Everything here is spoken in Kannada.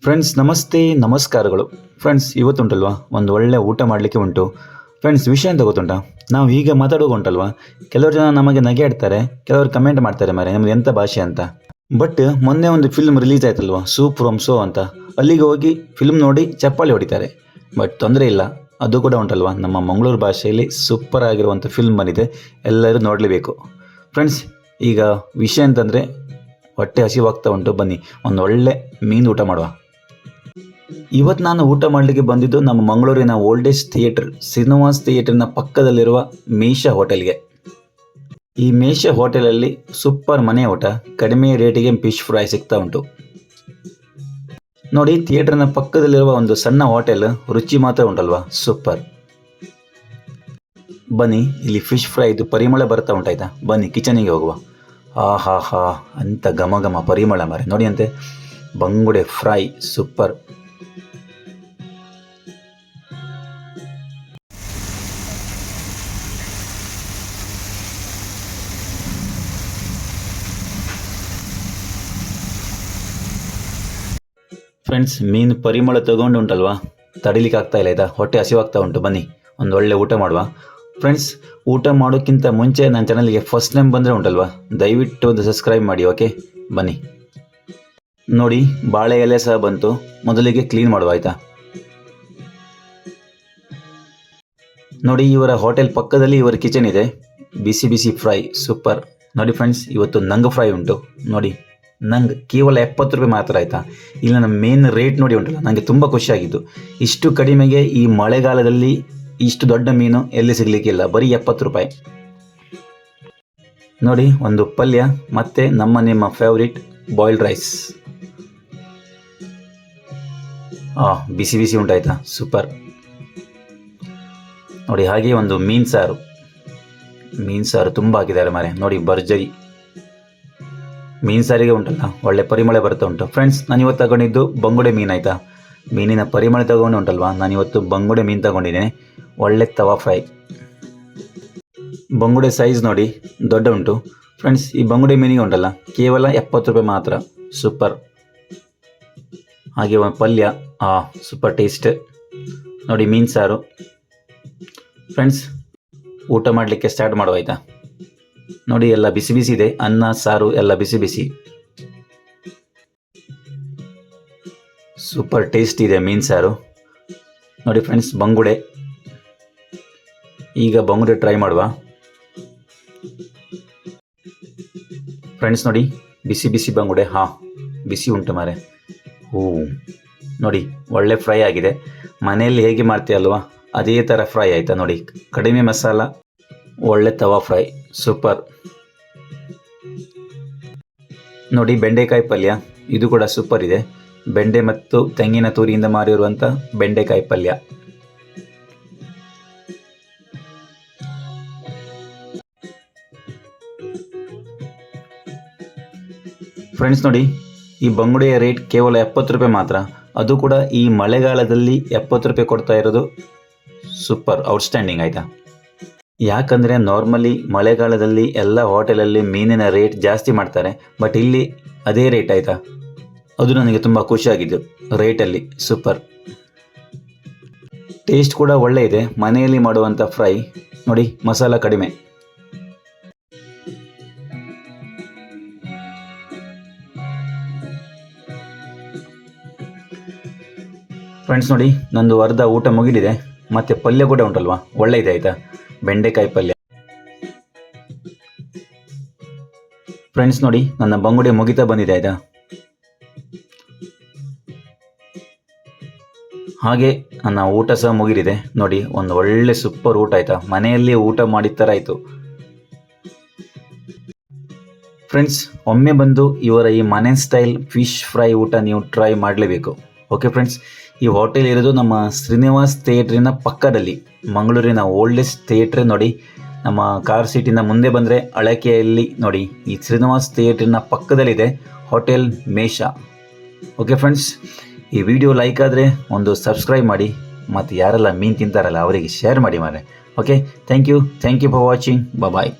ಫ್ರೆಂಡ್ಸ್ ನಮಸ್ತೆ ನಮಸ್ಕಾರಗಳು. ಫ್ರೆಂಡ್ಸ್ ಇವತ್ತುಂಟಲ್ವಾ ಒಂದು ಒಳ್ಳೆ ಊಟ ಮಾಡಲಿಕ್ಕೆ ಉಂಟು. ಫ್ರೆಂಡ್ಸ್ ವಿಷಯ ಅಂತ ಗೊತ್ತುಂಟಾ, ನಾವು ಹೀಗೆ ಮಾತಾಡೋದು ಉಂಟಲ್ವಾ, ಕೆಲವರು ಜನ ನಮಗೆ ನಗೆ ಆಡ್ತಾರೆ, ಕೆಲವರು ಕಮೆಂಟ್ ಮಾಡ್ತಾರೆ ಮಾರೆ ನಮ್ದು ಎಂಥ ಭಾಷೆ ಅಂತ. ಬಟ್ ಮೊನ್ನೆ ಒಂದು ಫಿಲ್ಮ್ ರಿಲೀಸ್ ಆಯ್ತಲ್ವಾ, ಸೂಪ್ ಫ್ರಮ್ ಸೋ ಅಂತ, ಅಲ್ಲಿಗೆ ಹೋಗಿ ಫಿಲ್ಮ್ ನೋಡಿ ಚಪ್ಪಾಳಿ ಹೊಡಿತಾರೆ. ಬಟ್ ತೊಂದರೆ ಇಲ್ಲ, ಅದು ಕೂಡ ಉಂಟಲ್ವಾ ನಮ್ಮ ಮಂಗಳೂರು ಭಾಷೆಯಲ್ಲಿ ಸೂಪರ್ ಆಗಿರುವಂಥ ಫಿಲ್ಮ್ ಬಂದಿದೆ, ಎಲ್ಲರೂ ನೋಡಲೇಬೇಕು. ಫ್ರೆಂಡ್ಸ್ ಈಗ ವಿಷಯ ಅಂತಂದರೆ ಹೊಟ್ಟೆ ಹಸಿವಾಗ್ತಾ ಉಂಟು, ಬನ್ನಿ ಒಂದು ಒಳ್ಳೆ ಮೀನು ಊಟ ಮಾಡುವ. ಇವತ್ತು ನಾನು ಊಟ ಮಾಡಲಿಕ್ಕೆ ಬಂದಿದ್ದು ನಮ್ಮ ಮಂಗಳೂರಿನ ಓಲ್ಡೆಸ್ಟ್ ಥಿಯೇಟರ್ ಶ್ರೀನಿವಾಸ್ ಥಿಯೇಟರ್ನ ಪಕ್ಕದಲ್ಲಿರುವ ಮೇಷ ಹೋಟೆಲ್ಗೆ. ಈ ಮೇಷ ಹೋಟೆಲಲ್ಲಿ ಸೂಪರ್ ಮನೆ ಊಟ, ಕಡಿಮೆ ರೇಟಿಗೆ ಫಿಶ್ ಫ್ರೈ ಸಿಗ್ತಾ ಉಂಟು. ನೋಡಿ, ಥಿಯೇಟರ್ನ ಪಕ್ಕದಲ್ಲಿರುವ ಒಂದು ಸಣ್ಣ ಹೋಟೆಲ್, ರುಚಿ ಮಾತ್ರ ಉಂಟಲ್ವಾ ಸೂಪರ್. ಬನ್ನಿ, ಇಲ್ಲಿ ಫಿಶ್ ಫ್ರೈ ಇದು ಪರಿಮಳ ಬರ್ತಾ ಉಂಟಾಯ್ತಾ, ಬನ್ನಿ ಕಿಚನಿಗೆ ಹೋಗುವ. ಹಾ ಅಂತ ಘಮ ಘಮ ಪರಿಮಳ ಮಾರೆ, ನೋಡಿ ಅಂತೆ ಬಂಗುಡೆ ಫ್ರೈ ಸೂಪರ್. ಫ್ರೆಂಡ್ಸ್ ಮೀನು ಪರಿಮಳ ತಗೊಂಡು ಉಂಟಲ್ವಾ, ತಡಿಲಿಕ್ಕೆ ಆಗ್ತಾ ಇಲ್ಲ ಆಯ್ತಾ, ಹೊಟ್ಟೆ ಹಸಿವಾಗ್ತಾ ಉಂಟು, ಬನ್ನಿ ಒಂದು ಒಳ್ಳೆ ಊಟ ಮಾಡುವ. ಫ್ರೆಂಡ್ಸ್ ಊಟ ಮಾಡೋಕ್ಕಿಂತ ಮುಂಚೆ ನನ್ನ ಚಾನಲ್ಗೆ ಫಸ್ಟ್ ಟೈಮ್ ಬಂದರೆ ಉಂಟಲ್ವಾ, ದಯವಿಟ್ಟು ಒಂದು ಸಬ್ಸ್ಕ್ರೈಬ್ ಮಾಡಿ, ಓಕೆ. ಬನ್ನಿ ನೋಡಿ, ಬಾಳೆ ಎಲೆ ಸಹ ಬಂತು, ಮೊದಲಿಗೆ ಕ್ಲೀನ್ ಮಾಡುವ ಆಯಿತಾ. ನೋಡಿ, ಇವರ ಹೋಟೆಲ್ ಪಕ್ಕದಲ್ಲಿ ಇವರ ಕಿಚನ್ ಇದೆ, ಬಿಸಿ ಬಿಸಿ ಫ್ರೈ ಸೂಪರ್. ನೋಡಿ ಫ್ರೆಂಡ್ಸ್, ಇವತ್ತು ನಂಗ್ ಫ್ರೈ ಉಂಟು, ನೋಡಿ ನಂಗೆ ಕೇವಲ 70 ರೂಪಾಯಿ ಮಾತ್ರ ಆಯಿತಾ. ಇಲ್ಲ ನಮ್ಮ ಮೇನ್ ರೇಟ್ ನೋಡಿ ಉಂಟಲ್ಲ, ನನಗೆ ತುಂಬ ಖುಷಿಯಾಗಿದ್ದು. ಇಷ್ಟು ಕಡಿಮೆಗೆ ಈ ಮಳೆಗಾಲದಲ್ಲಿ ಇಷ್ಟು ದೊಡ್ಡ ಮೀನು ಎಲ್ಲಿ ಸಿಗಲಿಕ್ಕಿಲ್ಲ, ಬರೀ 70 ರೂಪಾಯಿ. ನೋಡಿ ಒಂದು ಪಲ್ಯ, ಮತ್ತು ನಿಮ್ಮ ಫೇವ್ರೇಟ್ ಬಾಯ್ಲ್ಡ್ ರೈಸ್. ಬಿಸಿ ಬಿಸಿ ಉಂಟಾಯ್ತಾ ಸೂಪರ್. ನೋಡಿ ಹಾಗೆ ಒಂದು ಮೀನು ಸಾರು ತುಂಬ ಹಾಕಿದ್ದಾರೆ ಮಾರೆ, ನೋಡಿ ಭರ್ಜರಿ. ಮೀನು ಸಾರಿಗೆ ಉಂಟಲ್ಲ ಒಳ್ಳೆ ಪರಿಮಳ ಬರ್ತಾ ಉಂಟು. ಫ್ರೆಂಡ್ಸ್ ನಾನು ಇವತ್ತು ತಗೊಂಡಿದ್ದು ಬಂಗುಡೆ ಮೀನು ಆಯಿತಾ, ಮೀನಿನ ಪರಿಮಳ ತಗೊಂಡು ಉಂಟಲ್ವಾ, ನಾನಿವತ್ತು ಬಂಗುಡೆ ಮೀನು ತಗೊಂಡಿದ್ದೇನೆ, ಒಳ್ಳೆ ತವಾ ಫ್ರೈ. ಬಂಗುಡೆ ಸೈಜ್ ನೋಡಿ ದೊಡ್ಡ ಉಂಟು. ಫ್ರೆಂಡ್ಸ್ ಈ ಬಂಗುಡೆ ಮೀನಿಗೆ ಉಂಟಲ್ಲ ಕೇವಲ 70 ರೂಪಾಯಿ ಮಾತ್ರ, ಸೂಪರ್. ಹಾಗೆ ಒಂದು ಪಲ್ಯ, ಸೂಪರ್ ಟೇಸ್ಟ್. ನೋಡಿ ಮೀನು ಸಾರು. ಫ್ರೆಂಡ್ಸ್ ಊಟ ಮಾಡಲಿಕ್ಕೆ ಸ್ಟಾರ್ಟ್ ಮಾಡುವ ಆಯಿತಾ. ನೋಡಿ ಎಲ್ಲ ಬಿಸಿ ಬಿಸಿ ಇದೆ, ಅನ್ನ ಸಾರು ಎಲ್ಲ ಬಿಸಿ ಬಿಸಿ, ಸೂಪರ್ ಟೇಸ್ಟ್ ಇದೆ ಮೀನು ಸಾರು. ನೋಡಿ ಫ್ರೆಂಡ್ಸ್ ಬಂಗುಡೆ, ಈಗ ಬಂಗುಡೆ ಟ್ರೈ ಮಾಡುವ. ಫ್ರೆಂಡ್ಸ್ ನೋಡಿ ಬಿಸಿ ಬಿಸಿ ಬಂಗುಡೆ, ಬಿಸಿ ಉಂಟು ಮಾರೆ. ನೋಡಿ ಒಳ್ಳೆ ಫ್ರೈ ಆಗಿದೆ, ಮನೆಯಲ್ಲಿ ಹೇಗೆ ಮಾಡ್ತೀಯಲ್ವಾ ಅದೇ ಥರ ಫ್ರೈ ಆಯಿತಾ. ನೋಡಿ ಕಡಿಮೆ ಮಸಾಲ, ಒಳ್ಳೆ ತವಾ ಫ್ರೈ ಸೂಪರ್. ನೋಡಿ ಬೆಂಡೆಕಾಯಿ ಪಲ್ಯ, ಇದು ಕೂಡ ಸೂಪರ್ ಇದೆ, ಬೆಂಡೆ ಮತ್ತು ತೆಂಗಿನ ತುರಿಯಿಂದ ಮಾಡಿರುವಂಥ ಬೆಂಡೆಕಾಯಿ ಪಲ್ಯ. ಫ್ರೆಂಡ್ಸ್ ನೋಡಿ, ಈ ಬಂಗುಡೆಯ ರೇಟ್ ಕೇವಲ 70 ರೂಪಾಯಿ ಮಾತ್ರ, ಅದು ಕೂಡ ಈ ಮಳೆಗಾಲದಲ್ಲಿ 70 ರೂಪಾಯಿ ಕೊಡ್ತಾ ಇರೋದು ಸೂಪರ್ ಔಟ್ಸ್ಟ್ಯಾಂಡಿಂಗ್ ಆಯಿತಾ. ಯಾಕಂದರೆ ನಾರ್ಮಲಿ ಮಳೆಗಾಲದಲ್ಲಿ ಎಲ್ಲ ಹೋಟೆಲಲ್ಲಿ ಮೀನಿನ ರೇಟ್ ಜಾಸ್ತಿ ಮಾಡ್ತಾರೆ, ಬಟ್ ಇಲ್ಲಿ ಅದೇ ರೇಟ್ ಆಯಿತಾ, ಅದು ನನಗೆ ತುಂಬ ಖುಷಿಯಾಗಿದ್ದು. ರೇಟಲ್ಲಿ ಸೂಪರ್, ಟೇಸ್ಟ್ ಕೂಡ ಒಳ್ಳೆ ಇದೆ, ಮನೆಯಲ್ಲಿ ಮಾಡುವಂಥ ಫ್ರೈ. ನೋಡಿ ಮಸಾಲ ಕಡಿಮೆ. ಫ್ರೆಂಡ್ಸ್ ನೋಡಿ ನಂದು ಅರ್ಧ ಊಟ ಮುಗಿದಿದೆ, ಮತ್ತು ಪಲ್ಯ ಕೂಡ ಉಂಟಲ್ವಾ ಒಳ್ಳೆ ಇದೆ ಆಯಿತಾ, ಬೆಂಡೆಕಾಯಿ ಪಲ್ಯ. ಫ್ರೆಂಡ್ಸ್ ನೋಡಿ ನನ್ನ ಬಂಗುಡೆ ಮುಗಿತಾ ಬಂದಿದೆ ಆಯಿತಾ. ಹಾಗೆ ನನ್ನ ಊಟ ಸಹ ಮುಗಿದಿದೆ, ನೋಡಿ ಒಂದು ಒಳ್ಳೆ ಸೂಪರ್ ಊಟ ಆಯಿತಾ, ಮನೆಯಲ್ಲಿ ಊಟ ಮಾಡಿದ ಥರ ಆಯಿತು. ಫ್ರೆಂಡ್ಸ್ ಒಮ್ಮೆ ಬಂದು ಇವರ ಈ ಮನೆ ಸ್ಟೈಲ್ ಫಿಶ್ ಫ್ರೈ ಊಟ ನೀವು ಟ್ರೈ ಮಾಡಲೇಬೇಕು, ಓಕೆ ಫ್ರೆಂಡ್ಸ್. ಈ ಹೋಟೆಲ್ ಇರೋದು ನಮ್ಮ ಶ್ರೀನಿವಾಸ್ ಥಿಯೇಟ್ರಿನ ಪಕ್ಕದಲ್ಲಿ, ಮಂಗಳೂರಿನ ಓಲ್ಡೆಸ್ಟ್ ಥಿಯೇಟ್ರ್. ನೋಡಿ ನಮ್ಮ ಕಾರ್ ಸೀಟಿಂದ ಮುಂದೆ ಬಂದರೆ ಅಳಕೆಯಲ್ಲಿ ನೋಡಿ ಈ ಶ್ರೀನಿವಾಸ್ ಥಿಯೇಟ್ರಿನ ಪಕ್ಕದಲ್ಲಿದೆ ಹೋಟೆಲ್ ಮೇಷ, ಓಕೆ ಫ್ರೆಂಡ್ಸ್. ಈ ವಿಡಿಯೋ ಲೈಕ್ ಆದರೆ ಒಂದು ಸಬ್ಸ್ಕ್ರೈಬ್ ಮಾಡಿ, ಮತ್ತು ಯಾರೆಲ್ಲ ಮೀನು ತಿಂತಾರಲ್ಲ ಅವರಿಗೆ ಶೇರ್ ಮಾಡಿ ಮಾರೆ, okay. Thank you for watching, bye.